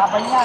Laban niya.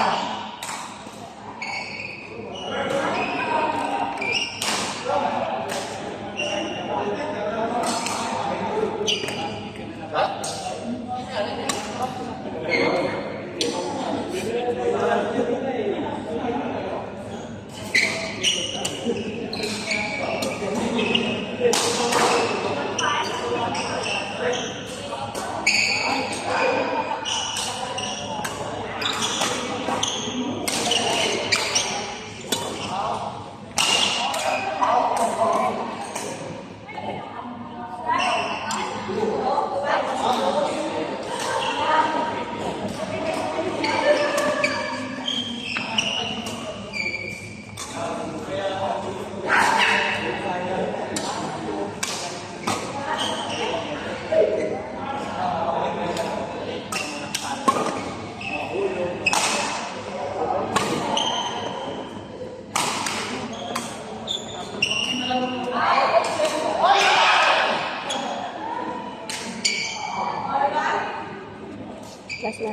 Last na.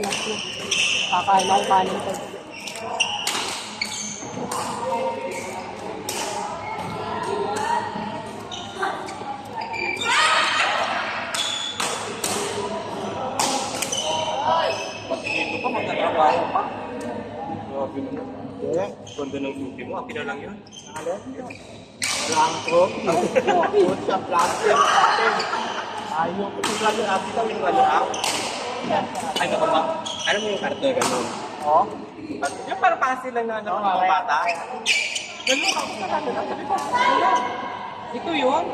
Kakain ako kanin ko. Pati dito pa, magtatrabaho pa. Grabe naman. Ganda ng duty mo, akin na lang yun. Blanco. Puta, plastic. Ayaw ko yung runner up. Ito yung runner up. Ay, baka ba? Alam mo yung karton, gano'n? Oh. Yung parang pasil lang na mga bata. Gano'n ako sa runner up. Sabi ko, wala. Ito yun.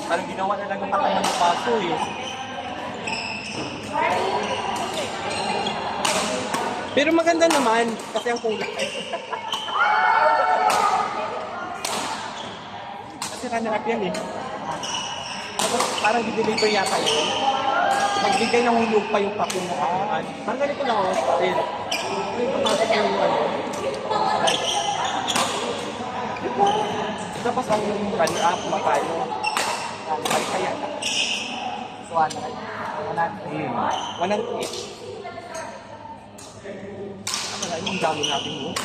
Parang ginawa na lang yung patay ng paso eh. Pero maganda naman, kasi ang kulay. Kasi runner up yan eh. Parang di-deliver yata yun. Nagbigay ng hulog pa yung papel na kakuhan. Parang ganito lang ako. Ito pasok yung ano. Tapos ang runner up, magkano. Ay kaya na. 100. 100 each. Wala yung dami natin mo.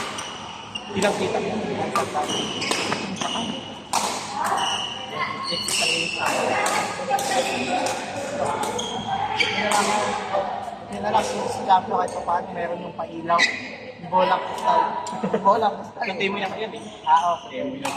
Ilang kita mo? Ilang kita mo? Hindi na lang sinusilap nyo kahit paano meron yung pailaw. Bolang postal. Bolang postal. Hintay mo yan kaya eh. Okay. Hintay mo yan.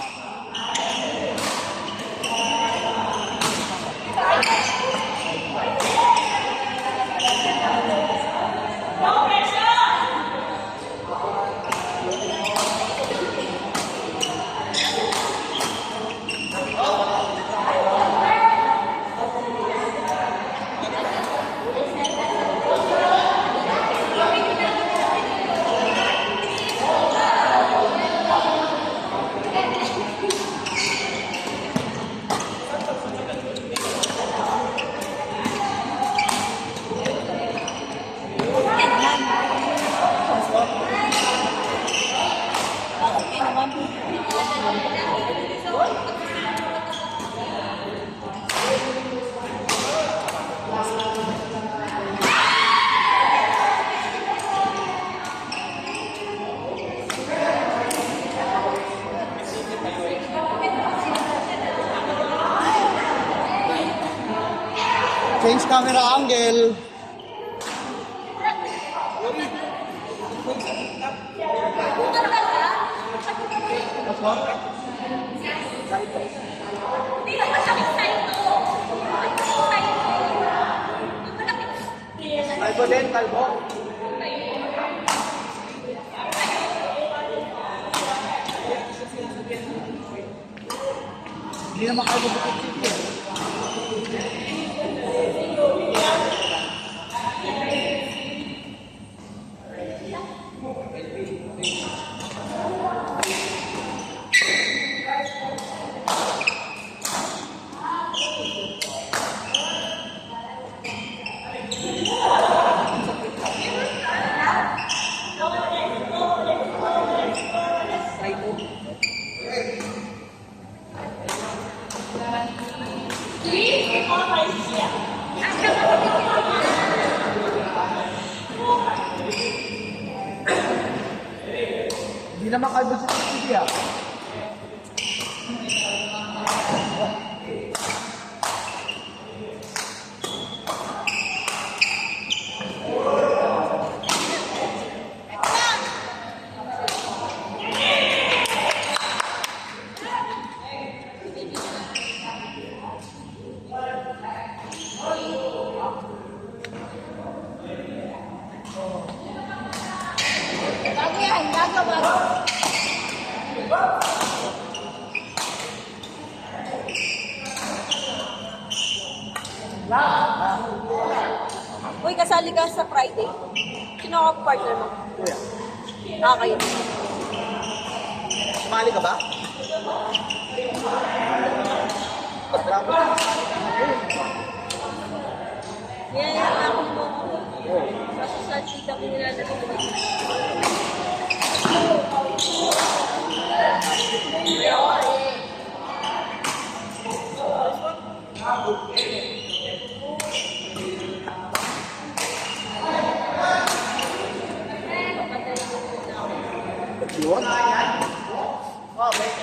Change camera angle. Kalbo din, kalbo. Hindi naman kalbo bukit-bukit. Three, 4, 5, naman kayo sa TV ah. Bago yan, gagawa. Uy, kasali ka sa Friday. Sino ka partner mo? Kuya, Kayo. Sumali ka ba? Yan, ako mo. Kasi sa chika ko nilalagay. yun. Okay.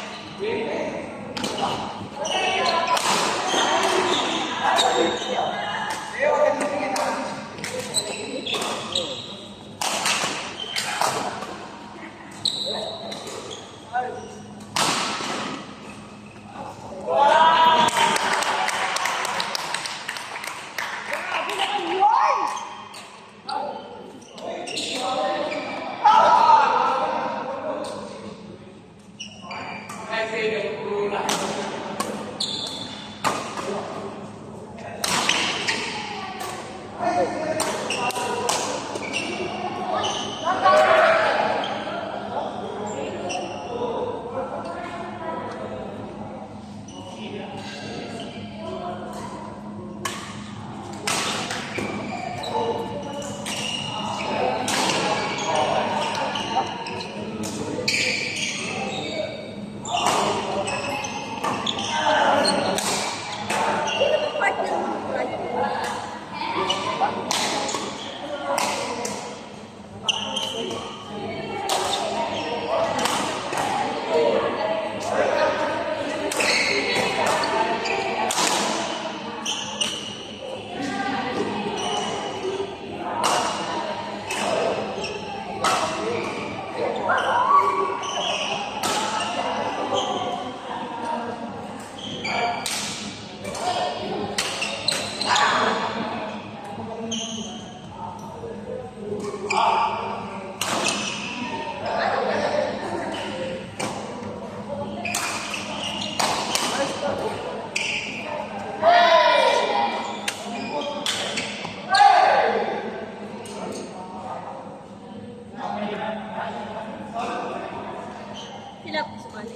Sila po sumali.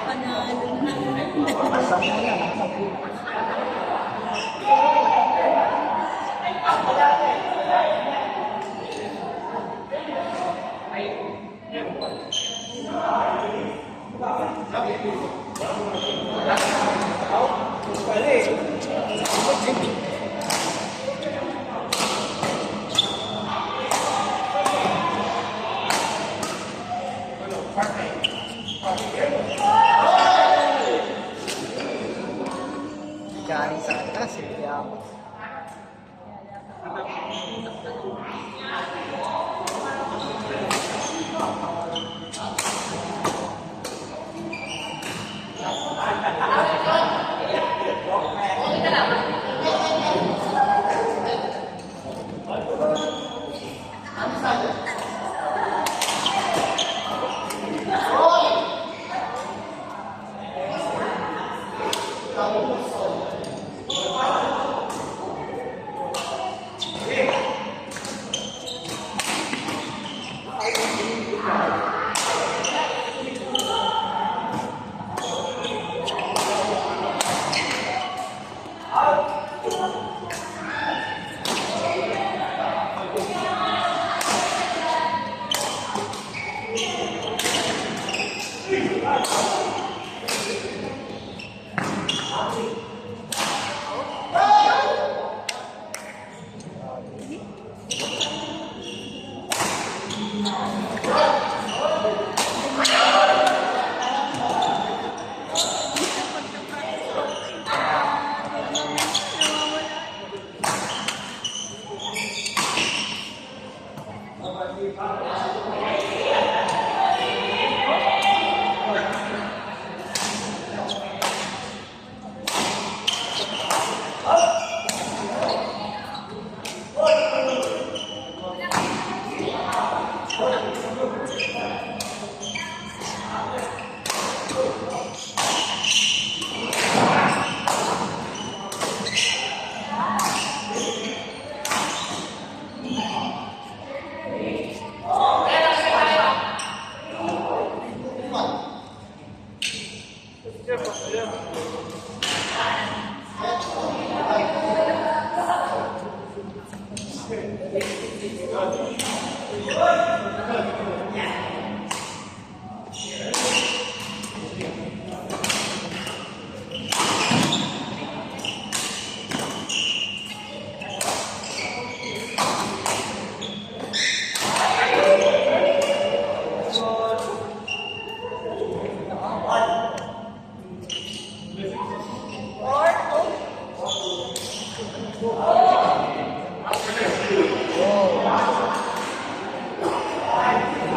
Panalo na. Nasa mo na, nasa mo. Galing sa atas, hindi ako.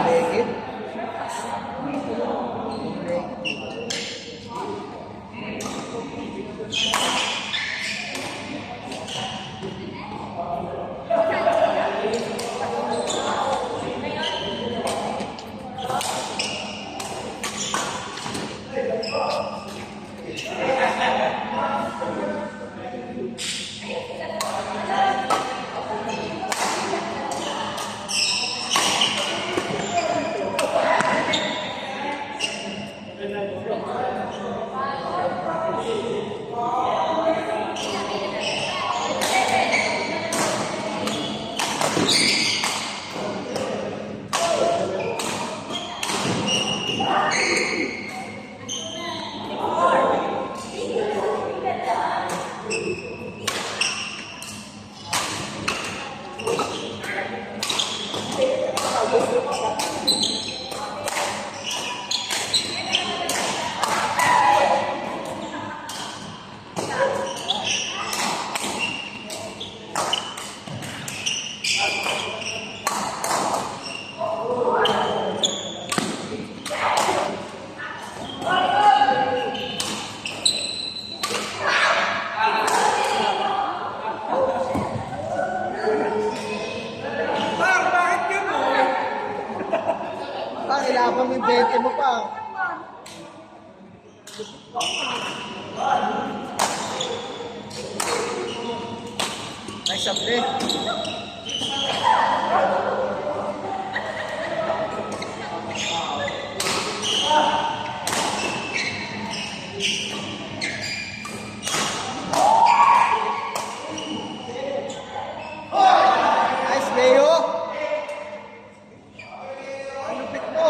Legit. Pa, ilabang yung 20 mo pa. Ay, sable. Nice, Leo. Ang lupit mo.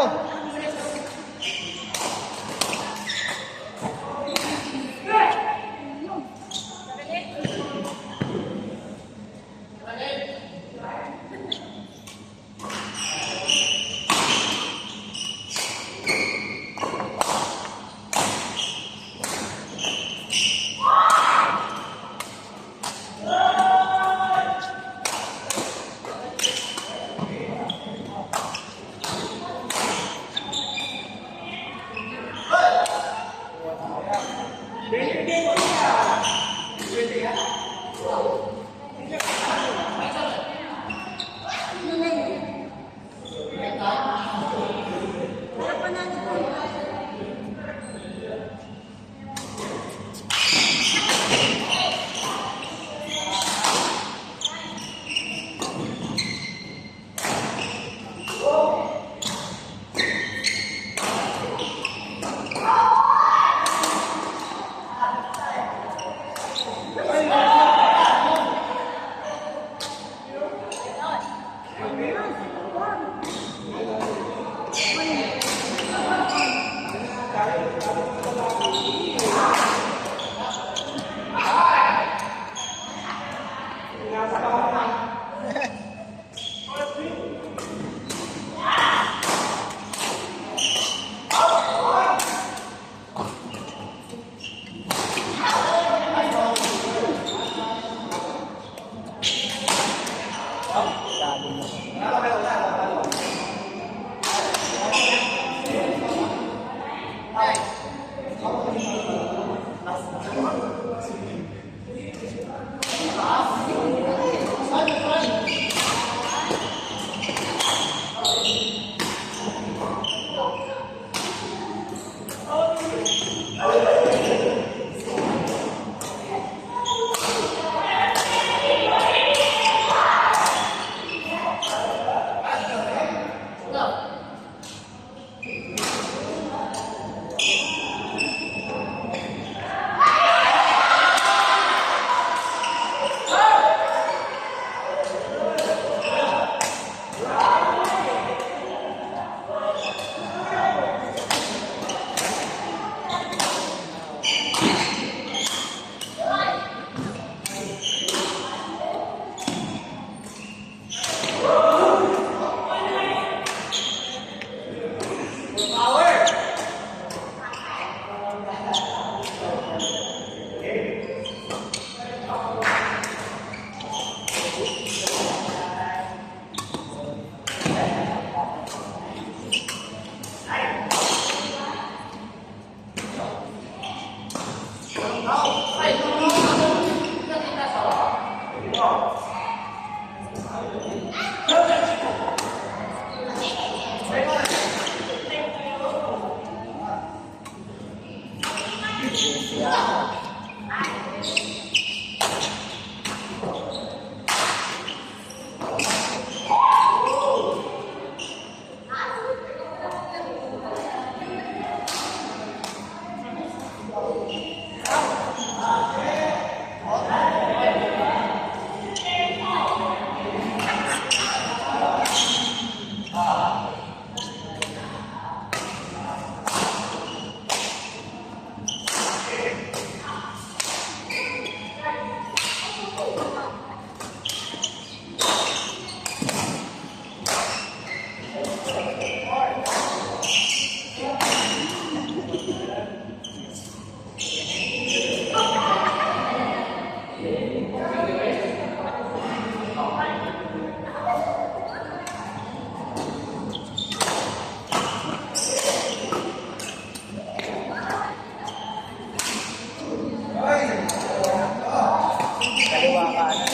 Kaliwa ka na.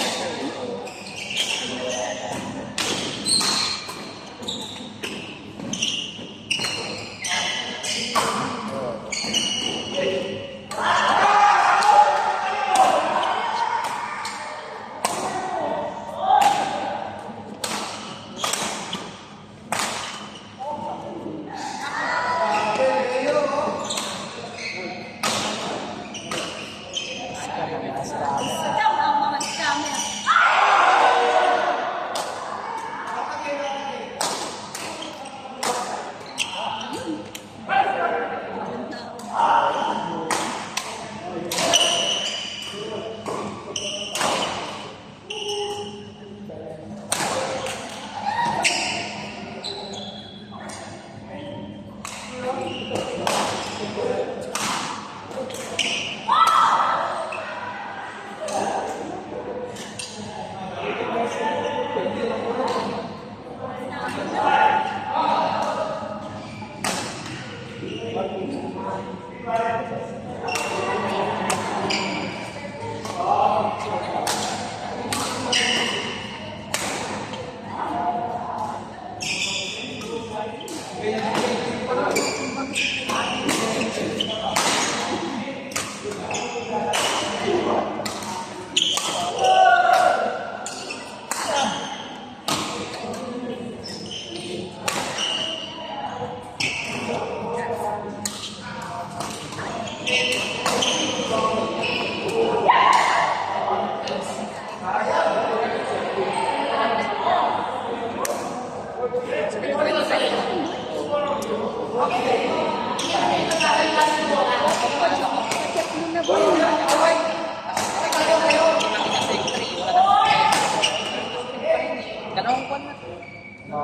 Dalawang buwan na.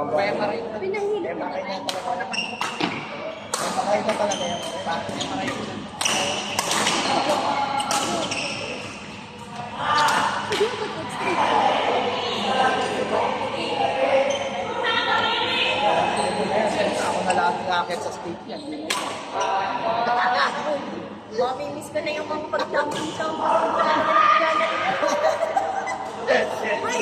Kaya pa rin. Pinahilip na Kaya ito talaga yan. Ako na lang ang akit sa state yan. Mamimiss ko na yung mga pag-jumping-jumping. Ay,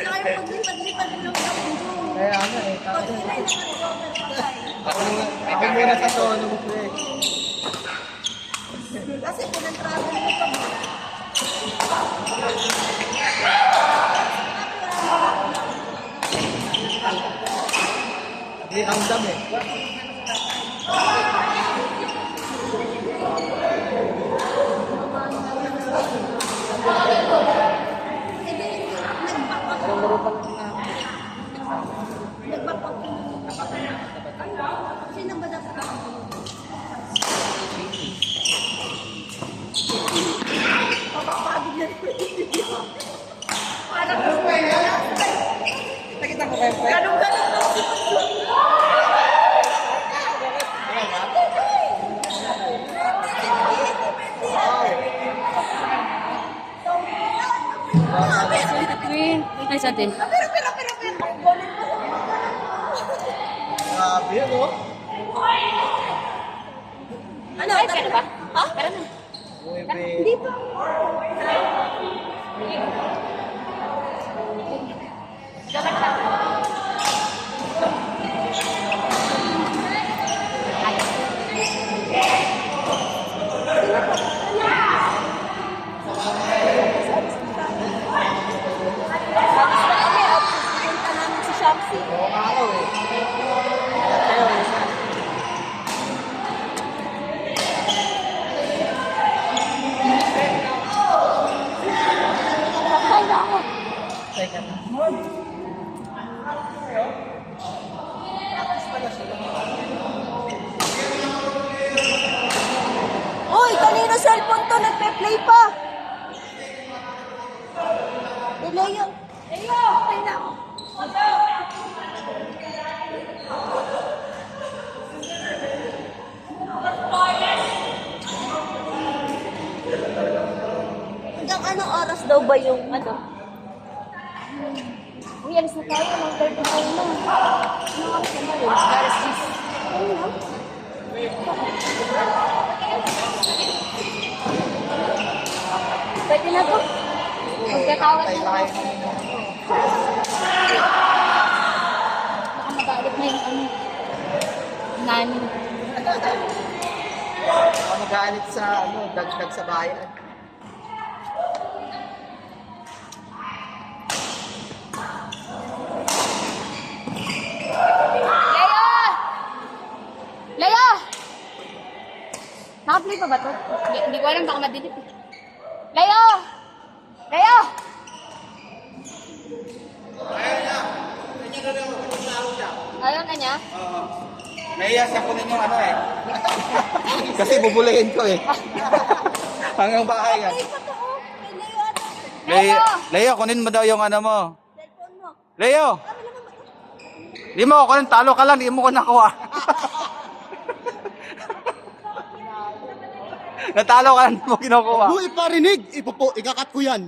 yung mga paglipad-lipad mo lang sa mundo. Kaya ano eh. Pag sila yung nag-recover Ako muna sa tono mo pre. kasi pinag-travel mo pa mo. Hindi ang dami. Sino ba dapat papapagod na rin. Parang Nakita mo kayo, Fred? ganun-ganun lang. Queen. Ay, sa atin. Pero. Grabe yun oh. Ano? Ay, pera ba? Ha? Pera na. Uy, Hindi pa. Punta namin si Shopsy. Oo nga ako eh. Kaya yun. Ay, ako. Teka na. Uy, kanino cellphone to? Nagpe-play pa. Leo. Leo! Okay na ako. Hanggang anong oras daw ba yung ano? Uy, alis na tayo. Mga 35 na. Ano oras na ba yun? Alas 10. Ayun na. Pwede na to. Magkatawag Tayo na tayo. ako. Baka magalit na yung ano. Nanin. Baka magalit sa ano, dagdag sa bayan. Leo! Leo! Naka-play pa ba to? Hindi ko alam, baka madilit eh. Leo! Leo! Ayun, na niya? Oo. Nahiya siya kunin yung ano eh. Kasi bubulayin ko eh. Hanggang bahay yan. Ay, ito oh. Kay Leo ata. Leo, kunin mo daw yung ano mo. Cellphone mo. Leo! Kami naman ba ito? Di mo ko kunin, talo ka lang, di mo ko nakuha. Natalo ka lang, di mo kinukuha. Kung iparinig, ikakat ko yan.